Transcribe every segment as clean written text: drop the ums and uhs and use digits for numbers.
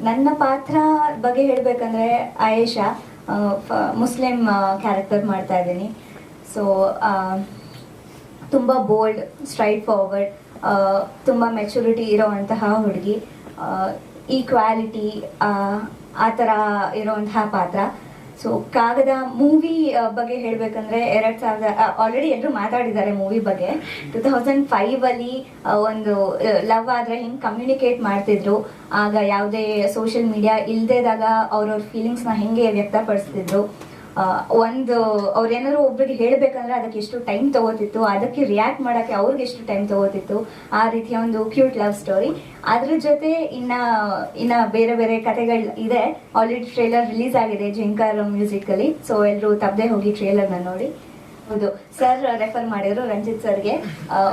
ನನ್ನ ಪಾತ್ರ ಬಗ್ಗೆ ಹೇಳಬೇಕಂದ್ರೆ ಆಯೇಷಾ, ಮುಸ್ಲಿಂ ಕ್ಯಾರೆಕ್ಟರ್ ಮಾಡ್ತಾ ಇದ್ದೀನಿ. ಸೊ ತುಂಬ ಬೋಲ್ಡ್, ಸ್ಟ್ರೈಟ್ ಫಾರ್ವರ್ಡ್, ತುಂಬ ಮೆಚುರಿಟಿ ಇರೋವಂತಹ ಹುಡುಗಿ, ಈಕ್ವಾಲಿಟಿ ಆ ಥರ ಇರೋವಂತಹ ಪಾತ್ರ. ಸೊ ಕಾಗದ ಮೂವಿ ಬಗ್ಗೆ ಹೇಳಬೇಕಂದ್ರೆ 2000 ಆಲ್ರೆಡಿ ಎಲ್ಲರೂ ಮಾತಾಡಿದ್ದಾರೆ ಮೂವಿ ಬಗ್ಗೆ. 2005 ಒಂದು ಲವ್ ಆದರೆ ಹಿಂಗೆ ಕಮ್ಯುನಿಕೇಟ್ ಮಾಡ್ತಿದ್ರು. ಆಗ ಯಾವುದೇ ಸೋಷಿಯಲ್ ಮೀಡಿಯಾ ಇಲ್ಲದೇದಾಗ ಅವ್ರವ್ರ ಫೀಲಿಂಗ್ಸ್ನ ಹೆಂಗೆ ವ್ಯಕ್ತಪಡಿಸ್ತಿದ್ರು. ಅವ್ರೇನಾದ್ರು ಒಬ್ರಿಗೆ ಹೇಳಬೇಕಂದ್ರೆ ಅದಕ್ಕೆ ಎಷ್ಟು ಟೈಮ್ ತಗೋತಿತ್ತು, ಅದಕ್ಕೆ ರಿಯಾಕ್ಟ್ ಮಾಡೋಕ್ಕೆ ಅವ್ರಿಗೆ ಎಷ್ಟು ಟೈಮ್ ತಗೋತಿತ್ತು. ಆ ರೀತಿಯ ಒಂದು ಕ್ಯೂಟ್ ಲವ್ ಸ್ಟೋರಿ. ಅದ್ರ ಜೊತೆ ಇನ್ನ ಬೇರೆ ಬೇರೆ ಕಥೆಗಳು ಇದೆ. ಆಲ್ರೆಡಿ ಟ್ರೇಲರ್ ರಿಲೀಸ್ ಆಗಿದೆ ಜಿಂಕರ್ ಮ್ಯೂಸಿಕಲ್ಲಿ. ಸೊ ಎಲ್ಲರೂ ತಪ್ಪದೆ ಹೋಗಿ ಟ್ರೇಲರ್ನ ನೋಡಿ. ಹೌದು, ಸರ್ ರೆಫರ್ ಮಾಡಿದ್ರು ರಂಜಿತ್ ಸರ್ಗೆ.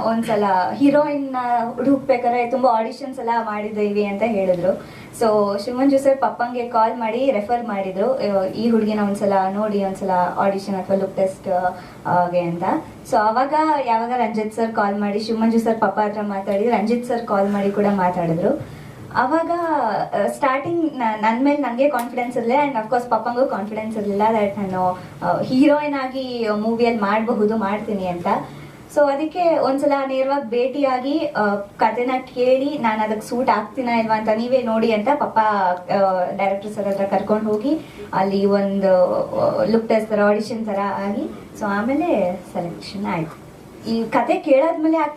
ಒಂದ್ಸಲ ಹೀರೋಯಿನ್ ಹುಡುಕ್ಬೇಕಾದ್ರೆ ತುಂಬಾ ಆಡಿಷನ್ಸ್ ಎಲ್ಲ ಮಾಡಿದ್ದೀವಿ ಅಂತ ಹೇಳಿದ್ರು. ಸೊ ಶಿವಮಂಜು ಸರ್ ಪಪ್ಪಂಗೆ ಕಾಲ್ ಮಾಡಿ ರೆಫರ್ ಮಾಡಿದ್ರು, ಈ ಹುಡುಗಿನ ಒಂದ್ಸಲ ನೋಡಿ, ಒಂದ್ಸಲ ಆಡಿಷನ್ ಅಥವಾ ಲುಕ್ ಟೆಸ್ಟ್ ಗೆ ಅಂತ. ಸೊ ಯಾವಾಗ ರಂಜಿತ್ ಸರ್ ಕಾಲ್ ಮಾಡಿ ಶಿವಮಂಜು ಸರ್ ಪಪ್ಪ ಹತ್ರ ಮಾತಾಡಿ, ರಂಜಿತ್ ಸರ್ ಕಾಲ್ ಮಾಡಿ ಕೂಡ ಮಾತಾಡಿದ್ರು. ಅವಾಗ ಸ್ಟಾರ್ಟಿಂಗ್ ನನ್ನ ಮೇಲೆ ನನಗೆ ಕಾನ್ಫಿಡೆನ್ಸ್ ಇರಲಿಲ್ಲ, ಆ್ಯಂಡ್ ಅಫ್ಕೋರ್ಸ್ ಪಪ್ಪಂಗೂ ಕಾನ್ಫಿಡೆನ್ಸ್ ಇರಲಿಲ್ಲ ದಟ್ ನಾನು ಹೀರೋಯಿನ್ ಆಗಿ ಮೂವಿಯಲ್ಲಿ ಮಾಡ್ತೀನಿ ಅಂತ. ಸೊ ಅದಕ್ಕೆ ಒಂದ್ಸಲ ನೇರವಾಗಿ ಭೇಟಿಯಾಗಿ ಕಥೆನ ಕೇಳಿ ನಾನು ಅದಕ್ಕೆ ಸೂಟ್ ಆಗ್ತೀನಾ ಇಲ್ವಾ ಅಂತ ನೀವೇ ನೋಡಿ ಅಂತ ಪಪ್ಪ ಡೈರೆಕ್ಟರ್ ಸರ್ ಹತ್ರ ಕರ್ಕೊಂಡು ಹೋಗಿ ಅಲ್ಲಿ ಒಂದು ಲುಕ್ ಟೆಸ್ಟ್ ಥರ ಆಡಿಷನ್ ಥರ ಆಗಿ, ಸೊ ಆಮೇಲೆ ಸೆಲೆಕ್ಷನ್ ಆಯಿತು. ಈ ಕತೆ ಕೇಳಾದ್ಮೇಲೆ ಆ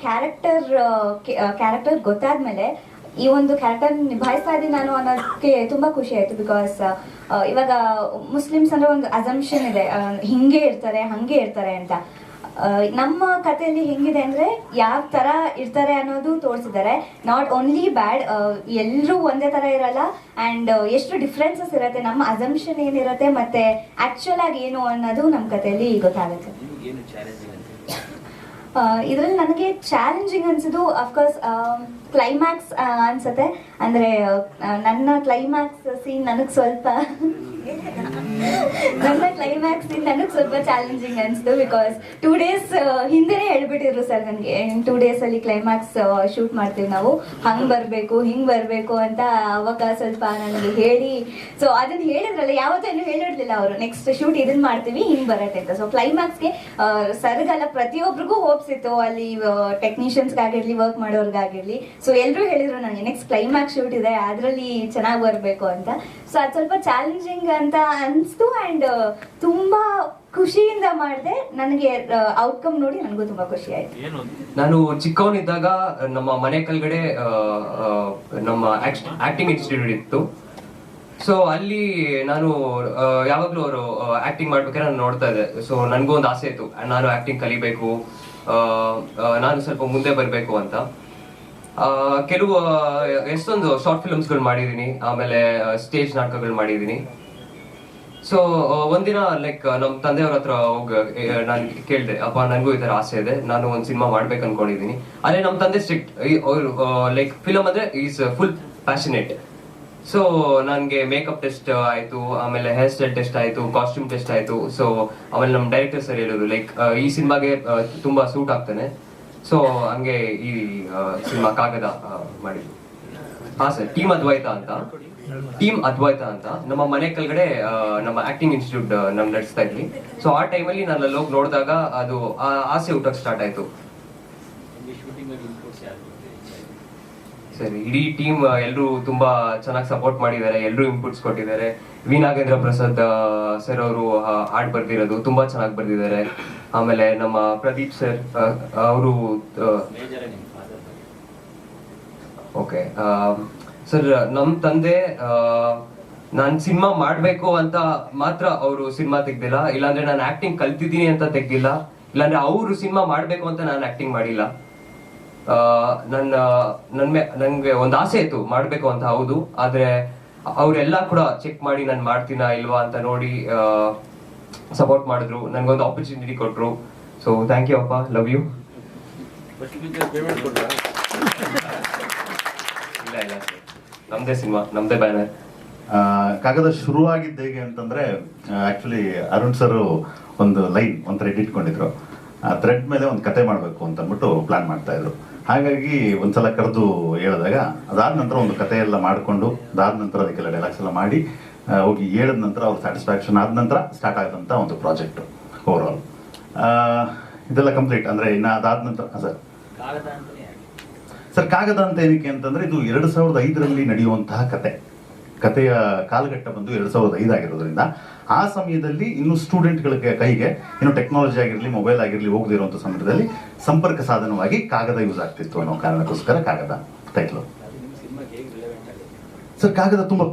ಕ್ಯಾರೆಕ್ಟರ್ ಗೊತ್ತಾದ್ಮೇಲೆ ಈ ಒಂದು ಕ್ಯಾರೆಕ್ಟರ್ ನಿಭಾಯಿಸ್ತಾ ಇದ್ದೀನಿ ನಾನು ಅನ್ನೋದಕ್ಕೆ ತುಂಬಾ ಖುಷಿ ಆಯ್ತು. ಬಿಕಾಸ್ ಇವಾಗ ಮುಸ್ಲಿಮ್ಸ್ ಅಂದ್ರೆ ಒಂದು ಅಸಂಪ್ಷನ್ ಇದೆ, ಹಿಂಗೆ ಇರ್ತಾರೆ ಹಂಗೆ ಇರ್ತಾರೆ ಅಂತ. ನಮ್ಮ ಕಥೆಯಲ್ಲಿ ಹೆಂಗಿದೆ ಅಂದ್ರೆ ಯಾವ ತರ ಇರ್ತಾರೆ ಅನ್ನೋದು ತೋರಿಸಿದ್ದಾರೆ. ನಾಟ್ ಓನ್ಲಿ ಬ್ಯಾಡ್, ಎಲ್ಲರೂ ಒಂದೇ ತರ ಇರಲ್ಲ, ಅಂಡ್ ಎಷ್ಟು ಡಿಫ್ರೆನ್ಸಸ್ ಇರುತ್ತೆ, ನಮ್ಮ ಅಸಂಪ್ಷನ್ ಏನಿರುತ್ತೆ ಮತ್ತೆ ಆಕ್ಚುಲ್ ಆಗಿ ಏನು ಅನ್ನೋದು ನಮ್ಮ ಕಥೆಯಲ್ಲಿ ಗೊತ್ತಾಗುತ್ತೆ. ಇದರಲ್ಲಿ ನನಗೆ ಚಾಲೆಂಜಿಂಗ್ ಅನ್ಸಿದ್ದು ಅಫ್ಕೋರ್ಸ್ ಕ್ಲೈಮ್ಯಾಕ್ಸ್ ಅನ್ಸುತ್ತೆ. ಅಂದ್ರೆ ನನ್ನ ಕ್ಲೈಮ್ಯಾಕ್ಸ್ ಸೀನ್ ನನಗೆ ಸ್ವಲ್ಪ ಚಾಲೆಂಜಿಂಗ್ ಅನ್ಸ್ತು. ಬಿಕಾಸ್ 2 days ಹಿಂದೆನೇ ಹೇಳ್ಬಿಟ್ಟಿದ್ರು ಸರ್ ನನಗೆ, 2 days ಅಲ್ಲಿ ಕ್ಲೈಮ್ಯಾಕ್ಸ್ ಶೂಟ್ ಮಾಡ್ತೀವಿ ನಾವು, ಹಿಂಗ್ ಬರ್ಬೇಕು ಅಂತ. ಅವಾಗ ಸ್ವಲ್ಪ ನನಗೆ ಹೇಳಿ, ಸೊ ಅದನ್ನ ಹೇಳಿದ್ರಲ್ಲ, ಯಾವತ್ತೂ ಹೇಳಿರ್ಲಿಲ್ಲ ಅವರು, ನೆಕ್ಸ್ಟ್ ಶೂಟ್ ಇದನ್ನ ಮಾಡ್ತೀವಿ ಹಿಂಗ್ ಬರತ್ತೆ ಅಂತ. ಸೊ ಕ್ಲೈಮ್ಯಾಕ್ಸ್ಗೆ ಸರ್ಗಲ್ಲ ಪ್ರತಿಯೊಬ್ಬರಿಗೂ ಹೋಪ್ಸ್ ಇತ್ತು, ಅಲ್ಲಿ ಟೆಕ್ನಿಷಿಯನ್ಸ್ಗಾಗಿರ್ಲಿ ವರ್ಕ್ ಮಾಡೋರ್ಗಾಗಿರ್ಲಿ. ಸೊ ಎಲ್ಲರೂ ಹೇಳಿದ್ರು ನನಗೆ ನೆಕ್ಸ್ಟ್ ಕ್ಲೈಮ್ಯಾಕ್ಸ್ ಶೂಟ್ ಇದೆ, ಅದರಲ್ಲಿ ಚೆನ್ನಾಗಿ ಬರಬೇಕು ಅಂತ. ಸೊ ಅದು ಸ್ವಲ್ಪ ಚಾಲೆಂಜಿಂಗ್ ಅಂತ ಅನಿಸ್ತು, ಆ್ಯಂಡ್ ತುಂಬಾ ಖುಷಿಯಿಂದ ಮಾಡಿದೆ. ನನಗೆ ಔಟ್ಕಮ್ ನೋಡಿ ನನಗೂ ತುಂಬಾ ಖುಷಿ ಆಯ್ತು. ನಾನು ಚಿಕ್ಕವನಿದ್ದಾಗ ನಮ್ಮ ಮನೆ ಕೆಳಗಡೆ ನಮ್ಮ ಆಕ್ಟಿಂಗ್ ಇನ್ಸ್ಟಿಟ್ಯೂಟ್ ಇತ್ತು. ಸೊ ಅಲ್ಲಿ ನಾನು ಯಾವಾಗ್ಲೂ ಅವರು ಆಕ್ಟಿಂಗ್ ಮಾಡ್ಬೇಕಾದ್ರೆ ನಾನು ನೋಡ್ತಾ ಇದ್ದೆ. ಸೊ ನನಗೂ ಒಂದು ಆಸೆ ಇತ್ತು, ನಾನು ಆಕ್ಟಿಂಗ್ ಕಲಿಬೇಕು, ನಾನು ಸ್ವಲ್ಪ ಮುಂದೆ ಬರಬೇಕು ಅಂತ. ಕೆಲವು ಎಷ್ಟೊಂದು ಶಾರ್ಟ್ ಫಿಲ್ಮ್ಸ್ಗಳು ಮಾಡಿದ್ದೀನಿ, ಆಮೇಲೆ ಸ್ಟೇಜ್ ನಾಟಕಗಳು ಮಾಡಿದ್ದೀನಿ. ಸೊ ಒಂದಿನ ಲೈಕ್ ನಮ್ಮ ತಂದೆಯವ್ರ ಹತ್ರ ಹೋಗಿ ನಾನು ಕೇಳಿದೆ, ಅಪ್ಪ ನನಗೂ ಈ ಥರ ಆಸೆ ಇದೆ, ನಾನು ಒಂದು ಸಿನಿಮಾ ಮಾಡ್ಬೇಕು ಅನ್ಕೊಂಡಿದ್ದೀನಿ. ಅದೇ ನಮ್ಮ ತಂದೆ ಸ್ಟ್ರಿಕ್ಟ್, ಅವರು ಲೈಕ್ ಫಿಲಮ್ ಅಂದರೆ ಈಸ್ ಫುಲ್ ಪ್ಯಾಷನೇಟ್. ಸೊ ನನಗೆ ಮೇಕಪ್ ಟೆಸ್ಟ್ ಆಯಿತು, ಆಮೇಲೆ ಹೇರ್ ಸ್ಟೈಲ್ ಟೆಸ್ಟ್ ಆಯಿತು, ಕಾಸ್ಟ್ಯೂಮ್ ಟೆಸ್ಟ್ ಆಯಿತು. ಸೊ ಆಮೇಲೆ ನಮ್ಮ ಡೈರೆಕ್ಟರ್ ಸರ್ ಹೇಳೋದು ಲೈಕ್ ಈ ಸಿನಿಮಾಗೆ ತುಂಬ ಸೂಟ್ ಆಗ್ತಾನೆ. ಸೊ ಹಂಗೆ ಈ ಸಿನಿಮಾ ಕಾಗದ ಮಾಡಿದ್ವಿ. ಹಾ ಸರ್, ಟೀಮ್ ಅದ್ವೈತ ಅಂತ ನಮ್ಮ ಮನೆ ಕೆಳಗಡೆ ನಮ್ಮ ಆಕ್ಟಿಂಗ್ ಇನ್ಸ್ಟಿಟ್ಯೂಟ್ ನಮ್ ನಡೆಸ್ತಾ ಇದ್ವಿ. ಸೊ ಆ ಟೈಮಲ್ಲಿ ನಾನು ಅಲ್ಲಿ ಹೋಗಿ ನೋಡಿದಾಗ ಅದು ಆಸೆ ಹುಟ್ಟಕ್ಕೆ ಸ್ಟಾರ್ಟ್ ಆಯ್ತು. ಸರಿ, ಇಡೀ ಟೀಮ್ ಎಲ್ಲರೂ ತುಂಬಾ ಚೆನ್ನಾಗಿ ಸಪೋರ್ಟ್ ಮಾಡಿದ್ದಾರೆ, ಎಲ್ಲರೂ ಇನ್ಪುಟ್ಸ್ ಕೊಟ್ಟಿದ್ದಾರೆ. ವಿ ನಾಗೇಂದ್ರ ಪ್ರಸಾದ್ ಸರ್ ಅವರು ಹಾಡ್ ಬರ್ದಿರೋದು ತುಂಬಾ ಚೆನ್ನಾಗಿ ಬರ್ದಿದ್ದಾರೆ. ಆಮೇಲೆ ನಮ್ಮ ಪ್ರದೀಪ್ ಸರ್ ಅವರು ಓಕೆ ಸರ್, ನಮ್ ತಂದೆ ನಾನ್ ಸಿನಿಮಾ ಮಾಡ್ಬೇಕು ಅಂತ ಮಾತ್ರ ಅವರು ಸಿನಿಮಾ ತೆಗ್ದಿಲ್ಲ, ಇಲ್ಲಾಂದ್ರೆ ನಾನು ಆಕ್ಟಿಂಗ್ ಕಲ್ತಿದ್ದೀನಿ ಅಂತ ತೆಗ್ದಿಲ್ಲ, ಇಲ್ಲಾಂದ್ರೆ ಅವರು ಸಿನಿಮಾ ಮಾಡ್ಬೇಕು ಅಂತ ನಾನು ಆಕ್ಟಿಂಗ್ ಮಾಡಿಲ್ಲ. ನನ್ಗೆ ಒಂದು ಆಸೆ ಇತ್ತು ಮಾಡ್ಬೇಕು ಅಂತ, ಹೌದು. ಆದ್ರೆ ಅವರೆಲ್ಲ ಕೂಡ ಚೆಕ್ ಮಾಡಿ ನಾನು ಮಾಡ್ತೀನಾ ಇಲ್ವಾ ಅಂತ ನೋಡಿ ಸಪೋರ್ಟ್ ಮಾಡಿದ್ರು, ನನ್ಗೊಂದು ಆಪರ್ಚುನಿಟಿ ಕೊಟ್ರು. ಸೊ ಥ್ಯಾಂಕ್ ಯು ಅಪ್ಪ, ಲವ್ ಯು. ಇಲ್ಲ ನಮ್ದೇ ಸಿನಿಮಾ, ನಮ್ದೇ ಬ್ಯಾನರ್. ಕಾಗದ ಶುರುವಾಗಿದ್ದ ಹೇಗೆ ಅಂತಂದ್ರೆ, ಆಕ್ಚುಲಿ ಅರುಣ್ ಸರ್ ಒಂದು ಥ್ರೆಡ್ ಇಟ್ಕೊಂಡಿದ್ರು. ಆ ಥ್ರೆಡ್ ಮೇಲೆ ಒಂದು ಕತೆ ಮಾಡಬೇಕು ಅಂತ ಅಂದ್ಬಿಟ್ಟು ಪ್ಲಾನ್ ಮಾಡ್ತಾ ಇದ್ರು. ಹಾಗಾಗಿ ಒಂದ್ಸಲ ಕರೆದು ಹೇಳಿದಾಗ ಅದಾದ ನಂತರ ಒಂದು ಕತೆ ಎಲ್ಲ ಮಾಡಿಕೊಂಡು ಅದಾದ ನಂತರ ಅದಕ್ಕೆಲ್ಲ ಡೈಲಾಗ್ಸ್ ಎಲ್ಲ ಮಾಡಿ ಹೋಗಿ ಹೇಳಿದ ನಂತರ ಅವ್ರ ಸ್ಯಾಟಿಸ್ಫ್ಯಾಕ್ಷನ್ ಆದ ನಂತರ ಸ್ಟಾರ್ಟ್ ಆದಂಥ ಒಂದು ಪ್ರಾಜೆಕ್ಟ್ ಓವರ್ ಆಲ್. ಇದೆಲ್ಲ ಕಂಪ್ಲೀಟ್ ಅಂದರೆ ಇನ್ನು ಅದಾದ ನಂತರ ಸರ್ ಕಾಗದ ಅಂತ ಏನಕ್ಕೆ ಅಂತಂದ್ರೆ ಇದು 2005ರಲ್ಲಿ ನಡೆಯುವಂತಹ ಕತೆಯ ಕಾಲಘಟ್ಟ ಬಂದು 2005 ಆಗಿರೋದ್ರಿಂದ ಆ ಸಮಯದಲ್ಲಿ ಇನ್ನು ಸ್ಟೂಡೆಂಟ್ಗಳ ಕೈಗೆ ಇನ್ನು ಟೆಕ್ನಾಲಜಿ ಆಗಿರಲಿ ಮೊಬೈಲ್ ಆಗಿರಲಿ ಹೋಗದಿರುವಂಥ ಸಮಯದಲ್ಲಿ ಸಂಪರ್ಕ ಸಾಧನವಾಗಿ ಕಾಗದ ಯೂಸ್ ಆಗ್ತಿತ್ತು ಅನ್ನೋ ಕಾರಣಕ್ಕೋಸ್ಕರ ಕಾಗದ ಟೈಟ್ಲು. ಸರ್ ಕಾಗದ ತುಂಬಾ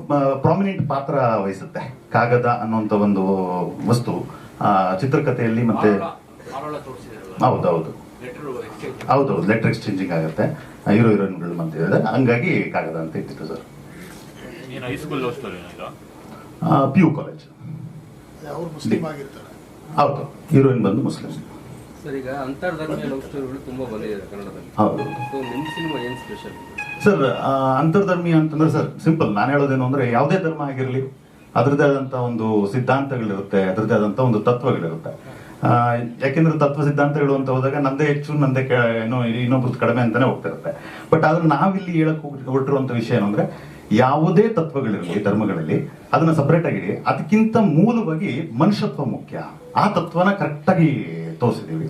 ಪ್ರಾಮಿನೆಂಟ್ ಪಾತ್ರ ವಹಿಸುತ್ತೆ. ಕಾಗದ ಅನ್ನುವಂಥ ಒಂದು ವಸ್ತು ಚಿತ್ರಕಥೆಯಲ್ಲಿ ಮತ್ತೆ ಹೌದೌದು ಲೆಟರ್ ಎಕ್ಸ್ಚೇಂಜಿಂಗ್ ಆಗುತ್ತೆ ಹೀರೋ ಹೀರೋಯಿನ್ಗಳು ಅಂತ ಹೇಳಿದ್ರೆ ಹಂಗಾಗಿ ಕಾಗದ ಅಂತ ಇಟ್ಟಿತ್ತು ಸರ್. PU college. ಹೌದು, ಹೀರೋಯಿನ್ ಬಂದು ಮುಸ್ಲಿಂ. ಸರ್ ಈಗ ಅಂತರ್ಧರ್ಮೀಯ ಲವ್ ಸ್ಟೋರಿಗಳು ತುಂಬಾ ಬಂದಿದೆ ಕನ್ನಡದಲ್ಲಿ. ಹೌದು. ನಿಮ್ಮ ಸಿನಿಮಾ ಏನು ಸ್ಪೆಷಲ್? ಸರ್ ಅಂತರ್ಧರ್ಮೀಯ ಅಂತಂದ್ರೆ ಸರ್ ಸಿಂಪಲ್ ನಾನು ಹೇಳೋದೇನು ಅಂದ್ರೆ ಯಾವುದೇ ಧರ್ಮ ಆಗಿರಲಿ ಅದರದೇ ಆದಂತ ಒಂದು ಸಿದ್ಧಾಂತಗಳಿರುತ್ತೆ, ಅದರದೇ ಆದಂತ ಒಂದು ತತ್ವಗಳಿರುತ್ತೆ. ಯಾಕೆಂದ್ರೆ ತತ್ವ ಸಿದ್ಧಾಂತಗಳು ಅಂತ ಹೋದಾಗ ನಂದೇ ಹೆಚ್ಚು ನಂದೇ ಏನೋ ಇನ್ನೊಬ್ರದ್ದು ಕಡಿಮೆ ಅಂತಾನೆ ಹೋಗ್ತಿರುತ್ತೆ. ಬಟ್ ಆದ್ರೆ ನಾವಿಲ್ಲಿ ಹೇಳಕ್ ಹೊರಟಿರುವಂತ ವಿಷಯ ಏನಂದ್ರೆ ಯಾವುದೇ ತತ್ವಗಳಿರಲಿ ಧರ್ಮಗಳಲ್ಲಿ ಅದನ್ನ ಸಪರೇಟ್ ಆಗಿ ಅದಕ್ಕಿಂತ ಮೂಲವಾಗಿ ಮನುಷ್ಯತ್ವ ಮುಖ್ಯ. ಆ ತತ್ವನ ಕರೆಕ್ಟ್ ಆಗಿ ತೋರಿಸಿದೀವಿ.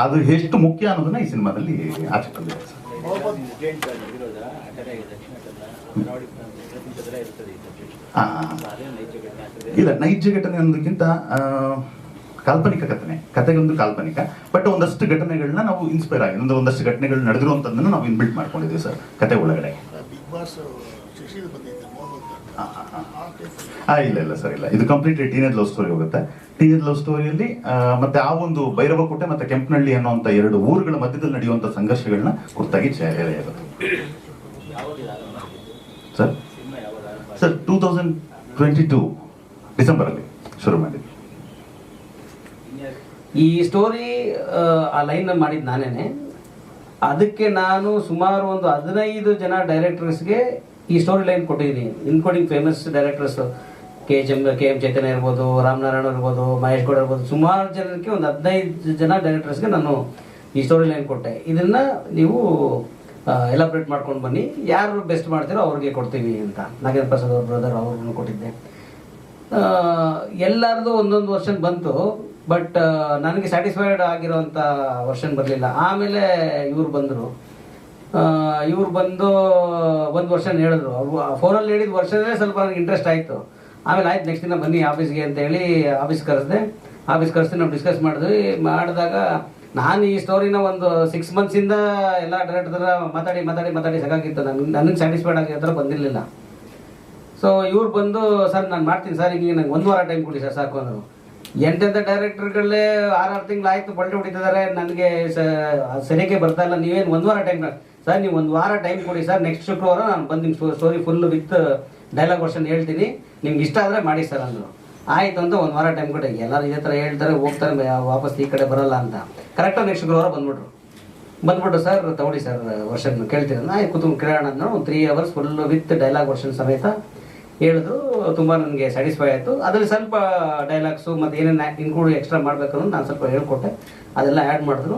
ಅದು ಎಷ್ಟು ಮುಖ್ಯ ಅನ್ನೋದನ್ನ ಈ ಸಿನಿಮಾದಲ್ಲಿ ಆಚೆ ತಂದಿದೆ ಸರ್. ಇಲ್ಲ, ನೈಜ ಘಟನೆ ಅನ್ನೋದಕ್ಕಿಂತ ಕಾಲ್ಪನಿಕ ಕಥೆಗೊಂದು ಕಾಲ್ಪನಿಕ. ಬಟ್ ಒಂದಷ್ಟು ಘಟನೆಗಳನ್ನ ನಾವು ಇನ್ಸ್ಪೈರ್ ಆಗಿ ಒಂದಷ್ಟು ಘಟನೆಗಳು ನಡೆದಿರುವಂತದನ್ನ ನಾವು ಇನ್ಬಿಲ್ಟ್ ಮಾಡ್ಕೊಂಡಿದ್ದೀವಿ ಸರ್ ಕತೆ ಒಳಗಡೆ. ಇಲ್ಲ ಸರ್, ಇಲ್ಲ, ಇದು ಕಂಪ್ಲೀಟ್ಲಿ ಟೀನೇಜ್ ಲವ್ ಸ್ಟೋರಿ ಹೋಗುತ್ತೆ. ಟೀನೇಜ್ ಲವ್ ಸ್ಟೋರಿಯಲ್ಲಿ ಮತ್ತೆ ಆ ಒಂದು ಭೈರವಕೋಟೆ ಮತ್ತೆ ಕೆಂಪನಹಳ್ಳಿ ಅನ್ನುವಂಥ 2 ಊರುಗಳ ಮಧ್ಯದಲ್ಲಿ ನಡೆಯುವಂಥ ಸಂಘರ್ಷಗಳನ್ನ ಕುರಿತಾಗಿ ಸರ್ 2022 ಡಿಸೆಂಬರ್ ಅಲ್ಲಿ ಶುರು ಮಾಡಿದ್ವಿ. ಈ ಸ್ಟೋರಿ ಆ ಲೈನ್ ಮಾಡಿದ್ದು ನಾನೇನೆ. ಅದಕ್ಕೆ ನಾನು ಸುಮಾರು ಒಂದು 15 ಜನ ಡೈರೆಕ್ಟರ್ಸ್ಗೆ ಈ ಸ್ಟೋರಿ ಲೈನ್ ಕೊಟ್ಟಿದ್ದೀನಿ, ಇನ್ಕ್ಲೂಡಿಂಗ್ ಫೇಮಸ್ ಡೈರೆಕ್ಟರ್ಸ್ KM ಚೈತನ್ಯ ಇರ್ಬೋದು, ರಾಮನಾರಾಯಣ ಇರ್ಬೋದು, ಮಹೇಶ್ ಗೌಡ ಇರ್ಬೋದು, ಸುಮಾರು ಜನಕ್ಕೆ ಒಂದು 15 ಜನ ಡೈರೆಕ್ಟರ್ಸ್ಗೆ ನಾನು ಈ ಸ್ಟೋರಿ ಲೈನ್ ಕೊಟ್ಟೆ. ಇದನ್ನ ನೀವು ಎಲಾಬ್ರೇಟ್ ಮಾಡ್ಕೊಂಡು ಬನ್ನಿ, ಯಾರು ಬೆಸ್ಟ್ ಮಾಡ್ತೀರೋ ಅವ್ರಿಗೆ ಕೊಡ್ತೀವಿ ಅಂತ. ನಾಗೇಂದ್ರ ಪ್ರಸಾದ್ ಅವ್ರ ಬ್ರದರ್ ಅವ್ರನ್ನು ಕೊಟ್ಟಿದ್ದೆ. ಎಲ್ಲರದು ಒಂದೊಂದು ವರ್ಷನ್ ಬಂತು, ಬಟ್ ನನಗೆ ಸ್ಯಾಟಿಸ್ಫೈಡ್ ಆಗಿರೋಂಥ ವರ್ಷನ್ ಬರಲಿಲ್ಲ. ಆಮೇಲೆ ಇವ್ರು ಬಂದು ಒಂದು ವರ್ಷ ಹೇಳಿದ್ರು. ಅವರು ಫೋನಲ್ಲಿ ಹೇಳಿದ ವರ್ಷನೇ ಸ್ವಲ್ಪ ನನಗೆ ಇಂಟ್ರೆಸ್ಟ್ ಆಯಿತು. ಆಮೇಲೆ ಆಯ್ತು, ನೆಕ್ಸ್ಟ್ ದಿನ ಬನ್ನಿ ಆಫೀಸ್ಗೆ ಅಂತ ಹೇಳಿ ಆಫೀಸ್ ಕರೆಸಿ ನಾವು ಡಿಸ್ಕಸ್ ಮಾಡಿದಾಗ ನಾನು ಈ ಸ್ಟೋರಿನ ಒಂದು 6 months ಎಲ್ಲ ಡೈರೆಕ್ಟರ್ ಮಾತಾಡಿ ಸಾಕಾಗಿತ್ತು. ನನಗೆ ಸ್ಯಾಟಿಸ್ಫೈಡ್ ಆಗಿ ಹತ್ರ ಬಂದಿರಲಿಲ್ಲ. ಸೊ ಇವ್ರು ಬಂದು, ಸರ್ ನಾನು ಮಾಡ್ತೀನಿ ಸರ್, ಈಗ ನಂಗೆ 1 ವಾರ ಟೈಮ್ ಕೊಡಿ ಸರ್ ಸಾಕು ಅಂದರು. ಎಂತೆಂಥ ಡೈರೆಕ್ಟರ್ಗಳೇ 6 ತಿಂಗಳು ಆಯಿತು ಪಲ್ಟಿ ಹೊಡಿತಿದ್ದಾರೆ, ನನಗೆ ಸರಿಯಾಗಿ ಬರ್ತಾ ಇಲ್ಲ. ನೀವೇನು 1 ವಾರ ಟೈಮ್ ಸರ್, ನೀವು 1 ವಾರ ಟೈಮ್ ಕೊಡಿ ಸರ್, ನೆಕ್ಸ್ಟ್ ಶುಕ್ರವಾರ ನಾನು ಬಂದು ನಿಮ್ಮ story full with dialogue version ಹೇಳ್ತೀನಿ, ನಿಮ್ಗೆ ಇಷ್ಟ ಆದರೆ ಮಾಡಿ ಸರ್ ಅಂದರು. ಆಯ್ತು ಅಂತ 1 ವಾರ ಟೈಮ್ ಕೊಟ್ಟೆ. ಎಲ್ಲರೂ ಇದೇ ಥರ ಹೇಳ್ತಾರೆ, ಹೋಗ್ತಾರೆ, ವಾಪಸ್ ಈ ಕಡೆ ಬರೋಲ್ಲ ಅಂತ. ಕರೆಕ್ಟಾಗಿ ನೆಕ್ಸ್ಟ್ ಶುಕ್ರವಾರ ಬಂದ್ಬಿಟ್ರು ಸರ್, ತಗೊಳ್ಳಿ ಸರ್ ವರ್ಷನ್ ಕೇಳ್ತೀನಿ. ಆಯ್ತು ಕೂತ್ಕೊಂಡು ಕೇಳೋಣ ಅಂತ ಒಂದು 3 hours full with dialogue version ಸಮೇತ ಹೇಳಿದ್ರು. ತುಂಬ ನನಗೆ ಸ್ಯಾಟಿಸ್ಫೈ ಆಯಿತು. ಅದರಲ್ಲಿ ಸ್ವಲ್ಪ ಡೈಲಾಗ್ಸು ಮತ್ತು ಏನೇನು ಇನ್ಕ್ಲೂಡ್ ಎಕ್ಸ್ಟ್ರಾ ಮಾಡಬೇಕು ಅನ್ನೋದು ನಾನು ಸ್ವಲ್ಪ ಹೇಳ್ಕೊಟ್ಟೆ, ಅದೆಲ್ಲ ಆ್ಯಡ್ ಮಾಡಿದ್ರು.